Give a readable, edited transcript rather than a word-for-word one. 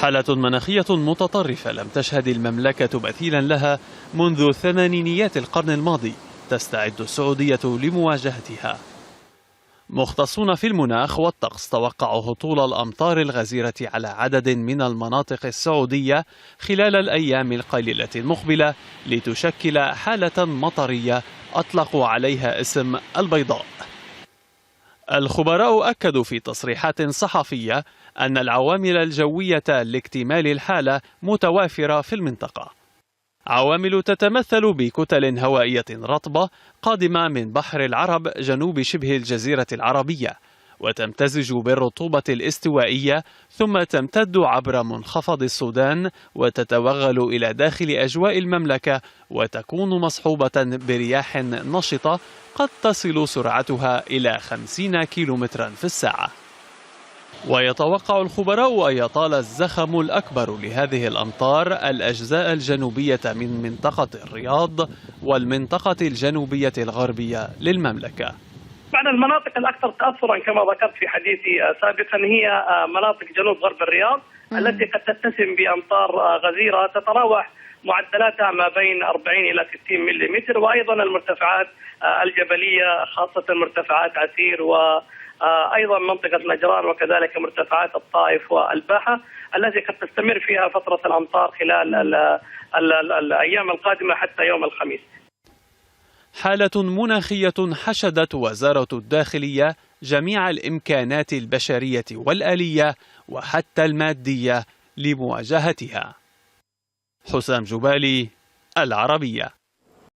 حالة مناخية متطرفة لم تشهد المملكة مثيلا لها منذ ثمانينيات القرن الماضي، تستعد السعودية لمواجهتها. مختصون في المناخ والطقس توقعوا هطول الأمطار الغزيرة على عدد من المناطق السعودية خلال الأيام القليلة المقبلة، لتشكل حالة مطرية أطلقوا عليها اسم البيضاء. الخبراء أكدوا في تصريحات صحفية أن العوامل الجوية لاكتمال الحالة متوافرة في المنطقة. عوامل تتمثل بكتل هوائية رطبة قادمة من بحر العرب جنوب شبه الجزيرة العربية، وتمتزج بالرطوبة الاستوائية، ثم تمتد عبر منخفض السودان وتتوغل إلى داخل أجواء المملكة، وتكون مصحوبة برياح نشطة قد تصل سرعتها إلى 50 كيلومترا في الساعة. ويتوقع الخبراء أن يطال الزخم الأكبر لهذه الأمطار الأجزاء الجنوبية من منطقة الرياض والمنطقة الجنوبية الغربية للمملكة. بعد المناطق الأكثر تأثرا كما ذكرت في حديثي سابقا هي مناطق جنوب غرب الرياض التي قد تتسم بأمطار غزيرة تتراوح معدلاتها ما بين 40 إلى 60 ملم، وأيضا المرتفعات الجبلية خاصة مرتفعات عسير وأيضا منطقة نجران، وكذلك مرتفعات الطائف والباحة التي قد تستمر فيها فترة الأمطار خلال الأيام القادمة حتى يوم الخميس. حالة مناخية حشدت وزارة الداخلية جميع الإمكانات البشرية والآلية وحتى المادية لمواجهتها. حسام جبالي، العربية.